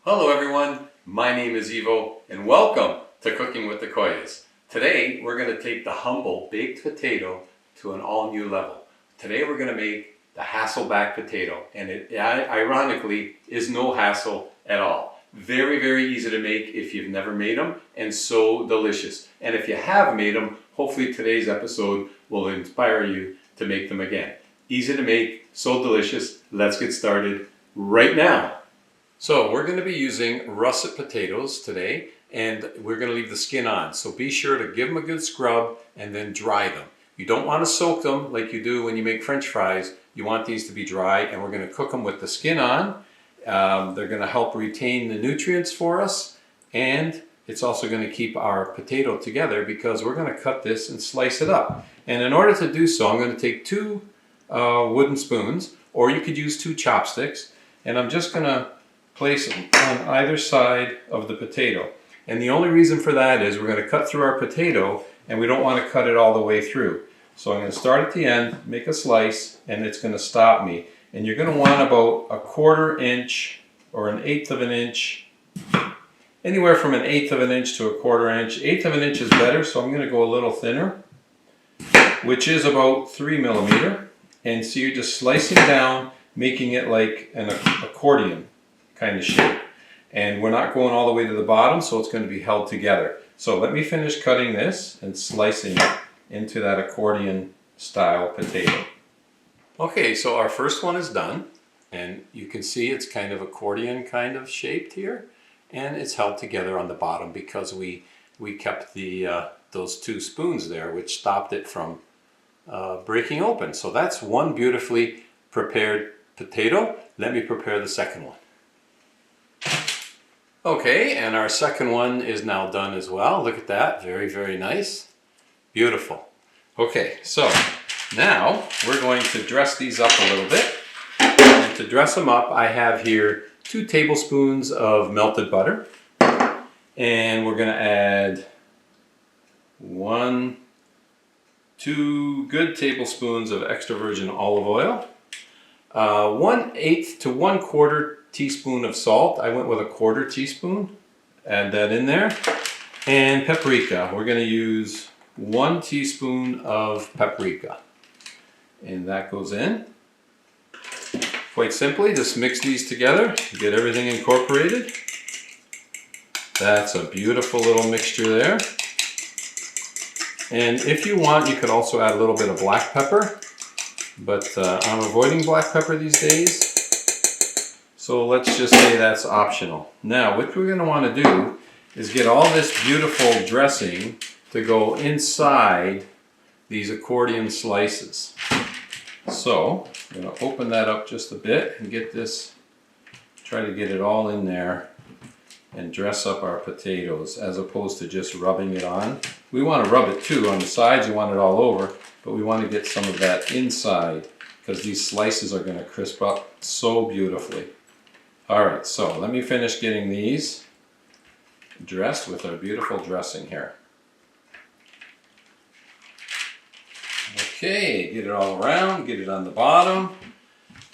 Hello everyone, my name is EVOO and welcome to Cooking with the Koyas. Today we're going to take the humble baked potato to an all new level. Today we're going to make the Hassleback potato, and it ironically is no hassle at all. Very, very easy to make if you've never made them, and so delicious. And if you have made them, hopefully today's episode will inspire you to make them again. Easy to make, so delicious. Let's get started right now. So we're going to be using russet potatoes today, and we're going to leave the skin on. So be sure to give them a good scrub and then dry them. You don't want to soak them like you do when you make French fries. You want these to be dry, and we're going to cook them with the skin on. They're going to help retain the nutrients for us, and it's also going to keep our potato together because we're going to cut this and slice it up. And in order to do so, I'm going to take two wooden spoons, or you could use two chopsticks, and I'm just going to place them on either side of the potato. And the only reason for that is we're going to cut through our potato and we don't want to cut it all the way through. So I'm going to start at the end, make a slice, and it's going to stop me. And you're going to want about a 1/4 inch or an 1/8 of an inch, anywhere from an 1/8 of an inch to a 1/4 inch. 1/8 of an inch is better, so I'm going to go a little thinner, which is about 3 millimeter. And so you're just slicing down, making it like an accordion kind of shape. And we're not going all the way to the bottom, so it's going to be held together. So let me finish cutting this and slicing it into that accordion style potato. Okay, so our first one is done, and you can see it's kind of accordion kind of shaped here, and it's held together on the bottom because we kept the those two spoons there, which stopped it from breaking open. So that's one beautifully prepared potato. Let me prepare the second one. Okay, and our second one is now done as well. Look at that, very, very nice. Beautiful. Okay, so now we're going to dress these up a little bit. And to dress them up, I have here 2 tablespoons of melted butter. And we're gonna add 2 good tablespoons of extra virgin olive oil. 1/8 to 1/4 teaspoon of salt. I went with a 1/4 teaspoon. Add that in there. And paprika. We're going to use 1 teaspoon of paprika. And that goes in. Quite simply, just mix these together. Get everything incorporated. That's a beautiful little mixture there. And if you want, you could also add a little bit of black pepper. But I'm avoiding black pepper these days. So let's just say that's optional. Now, what we're going to want to do is get all this beautiful dressing to go inside these accordion slices. So I'm going to open that up just a bit and get this, try to get it all in there and dress up our potatoes as opposed to just rubbing it on. We want to rub it too on the sides, you want it all over, but we want to get some of that inside because these slices are going to crisp up so beautifully. Alright, so let me finish getting these dressed with our beautiful dressing here. Okay, get it all around, get it on the bottom.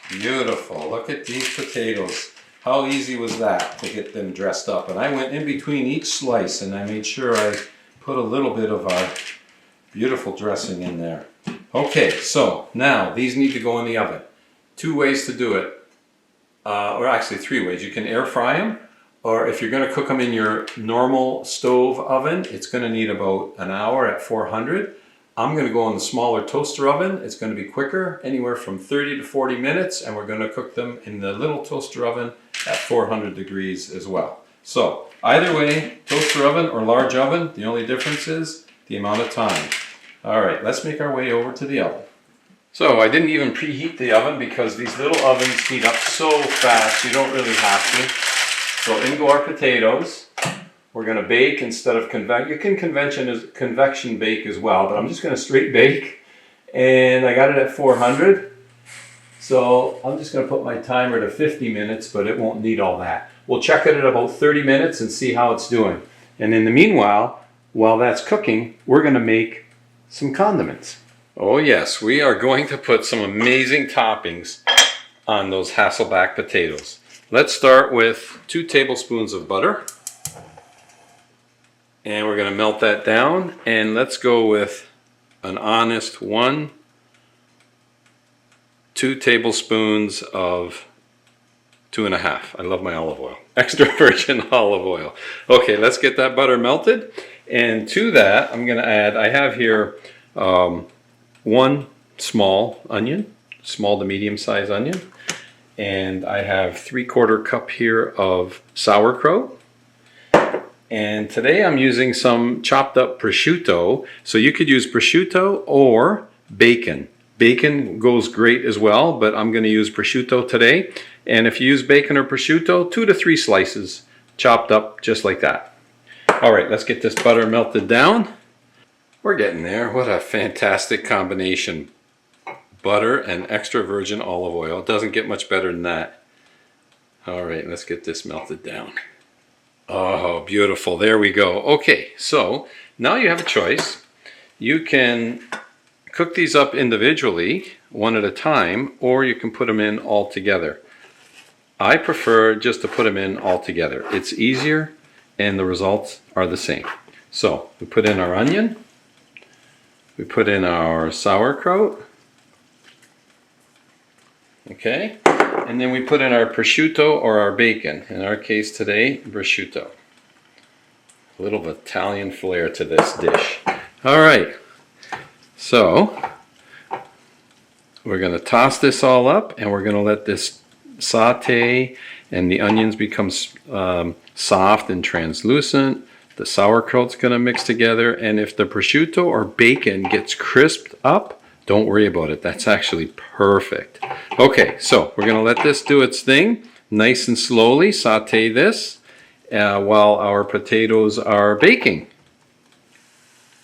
Beautiful, look at these potatoes. How easy was that to get them dressed up? And I went in between each slice and I made sure I put a little bit of our beautiful dressing in there. Okay, so now these need to go in the oven. 2 ways to do it. Or actually 3 ways. You can air fry them, or if you're going to cook them in your normal stove oven, it's going to need about an hour at 400. I'm going to go in the smaller toaster oven. It's going to be quicker, anywhere from 30 to 40 minutes, and we're going to cook them in the little toaster oven at 400 degrees as well. So either way, toaster oven or large oven, the only difference is the amount of time. Alright, let's make our way over to the oven. So I didn't even preheat the oven because these little ovens heat up so fast you don't really have to. So in go our potatoes. We're going to bake instead of convection. You can convection bake as well, but I'm just going to straight bake. And I got it at 400. So I'm just going to put my timer to 50 minutes, but it won't need all that. We'll check it at about 30 minutes and see how it's doing. And in the meanwhile, while that's cooking, we're going to make some condiments. Oh yes, we are going to put some amazing toppings on those Hassleback potatoes. Let's start with 2 tablespoons of butter. And we're going to melt that down. And let's go with an honest 2 tablespoons of 2.5. I love my olive oil. Extra virgin olive oil. Okay, let's get that butter melted. And to that, I'm going to add, I have here 1 small onion, small to medium size onion. And I have 3/4 cup here of sauerkraut. And today I'm using some chopped up prosciutto. So you could use prosciutto or bacon. Bacon goes great as well, but I'm going to use prosciutto today. And if you use bacon or prosciutto, 2 to 3 slices chopped up just like that. All right, let's get this butter melted down. We're getting there. What a fantastic combination. Butter and extra virgin olive oil. It doesn't get much better than that. All right, let's get this melted down. Oh, beautiful. There we go. Okay, so now you have a choice. You can cook these up individually, one at a time, or you can put them in all together. I prefer just to put them in all together. It's easier and the results are the same. So we put in our onion, we put in our sauerkraut, okay, and then we put in our prosciutto or our bacon. In our case today, prosciutto. A little Italian flair to this dish. All right, so we're going to toss this all up and we're going to let this saute and the onions become soft and translucent. The sauerkraut's going to mix together, and if the prosciutto or bacon gets crisped up, don't worry about it. That's actually perfect. Okay, so we're going to let this do its thing nice and slowly. Saute this while our potatoes are baking.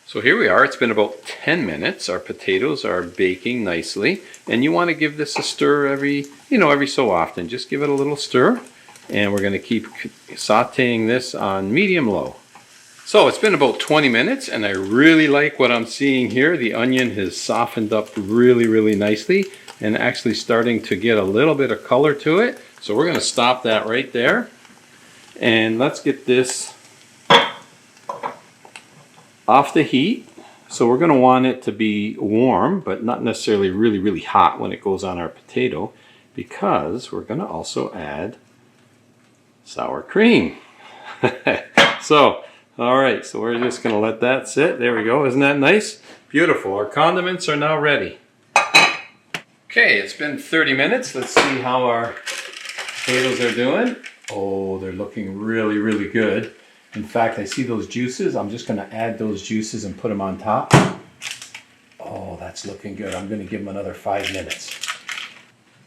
So here we are. It's been about 10 minutes. Our potatoes are baking nicely, and you want to give this a stir every so often. Just give it a little stir, and we're going to keep sauteing this on medium-low. So it's been about 20 minutes, and I really like what I'm seeing here. The onion has softened up really, really nicely, and actually starting to get a little bit of color to it. So we're going to stop that right there, and let's get this off the heat. So we're going to want it to be warm, but not necessarily really, really hot when it goes on our potato, because we're going to also add sour cream. So, all right, so we're just going to let that sit. There we go. Isn't that nice? Beautiful. Our condiments are now ready. Okay, it's been 30 minutes. Let's see how our potatoes are doing. Oh, they're looking really, really good. In fact, I see those juices. I'm just going to add those juices and put them on top. Oh, that's looking good. I'm going to give them another 5 minutes.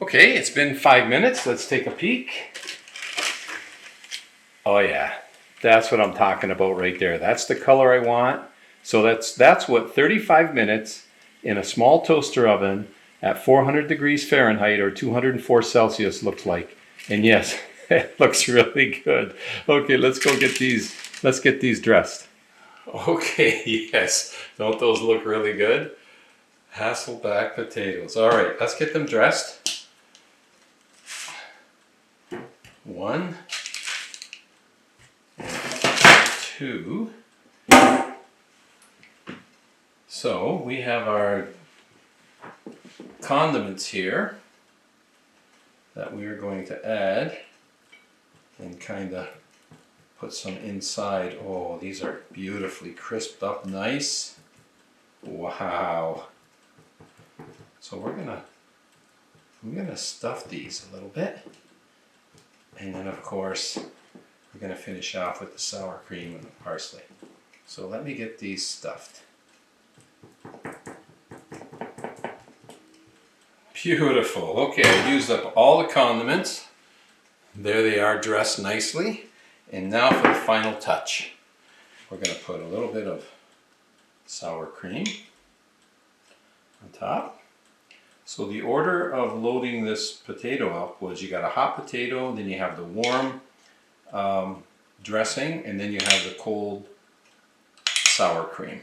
Okay, it's been 5 minutes. Let's take a peek. Oh yeah, that's what I'm talking about right there. That's the color I want. So that's what 35 minutes in a small toaster oven at 400 degrees Fahrenheit or 204 Celsius looks like. And yes, it looks really good. Okay, let's go get these. Let's get these dressed. Okay, yes. Don't those look really good? Hassleback potatoes. All right, let's get them dressed. 1, 2. So we have our condiments here that we are going to add and kind of put some inside. Oh, these are beautifully crisped up nice. Wow. So I'm gonna stuff these a little bit, and then of course we're gonna finish off with the sour cream and the parsley. So let me get these stuffed. Beautiful. Okay, I used up all the condiments. There they are, dressed nicely. And now for the final touch. We're going to put a little bit of sour cream on top. So the order of loading this potato up was you got a hot potato, then you have the warm dressing, and then you have the cold sour cream.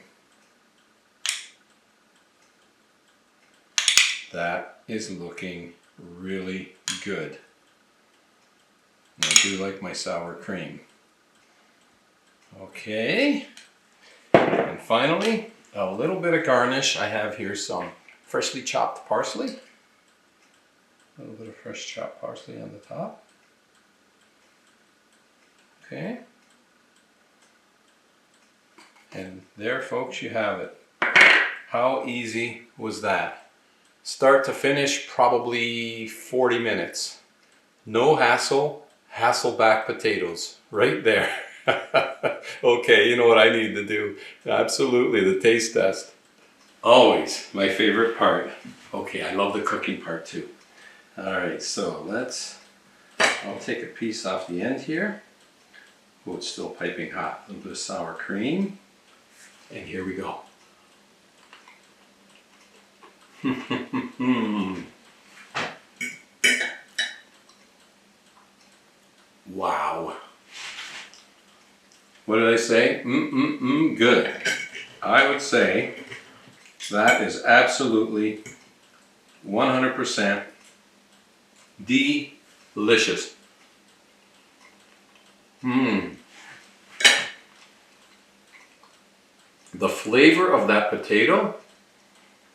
That is looking really good. I do like my sour cream. Okay. And finally, a little bit of garnish. I have here some freshly chopped parsley. A little bit of fresh chopped parsley on the top. Okay. And there, folks, you have it. How easy was that? Start to finish, probably 40 minutes. No hassle, Hassleback potatoes, right there. Okay, you know what I need to do? Absolutely, the taste test. Always my favorite part. Okay, I love the cooking part too. All right, so I'll take a piece off the end here. Oh, it's still piping hot. A little bit of sour cream. And here we go. Wow. What did I say? Good. I would say that is absolutely 100% delicious. The flavor of that potato,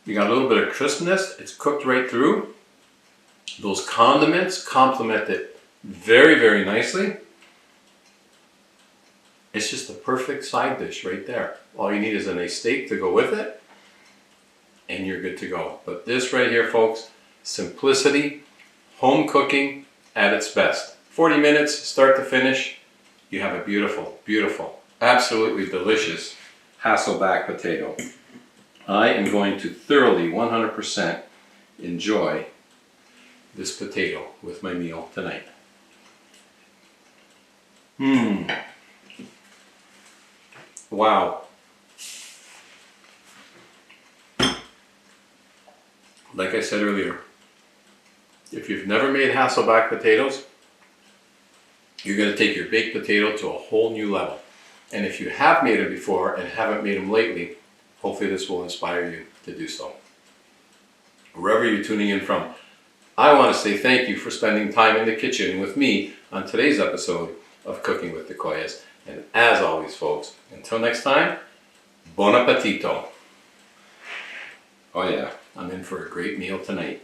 you got a little bit of crispness, it's cooked right through. Those condiments complement it very, very nicely. It's just a perfect side dish right there. All you need is a nice steak to go with it, and you're good to go. But this right here, folks, simplicity, home cooking at its best. 40 minutes, start to finish, you have a beautiful, beautiful, absolutely delicious Hassleback potato. I am going to thoroughly, 100% enjoy this potato with my meal tonight. Wow. Like I said earlier, if you've never made Hassleback potatoes, you're going to take your baked potato to a whole new level. And if you have made it before and haven't made them lately, hopefully this will inspire you to do so. Wherever you're tuning in from, I want to say thank you for spending time in the kitchen with me on today's episode of Cooking with the Koyas. And as always, folks, until next time, bon appetito. Oh yeah, I'm in for a great meal tonight.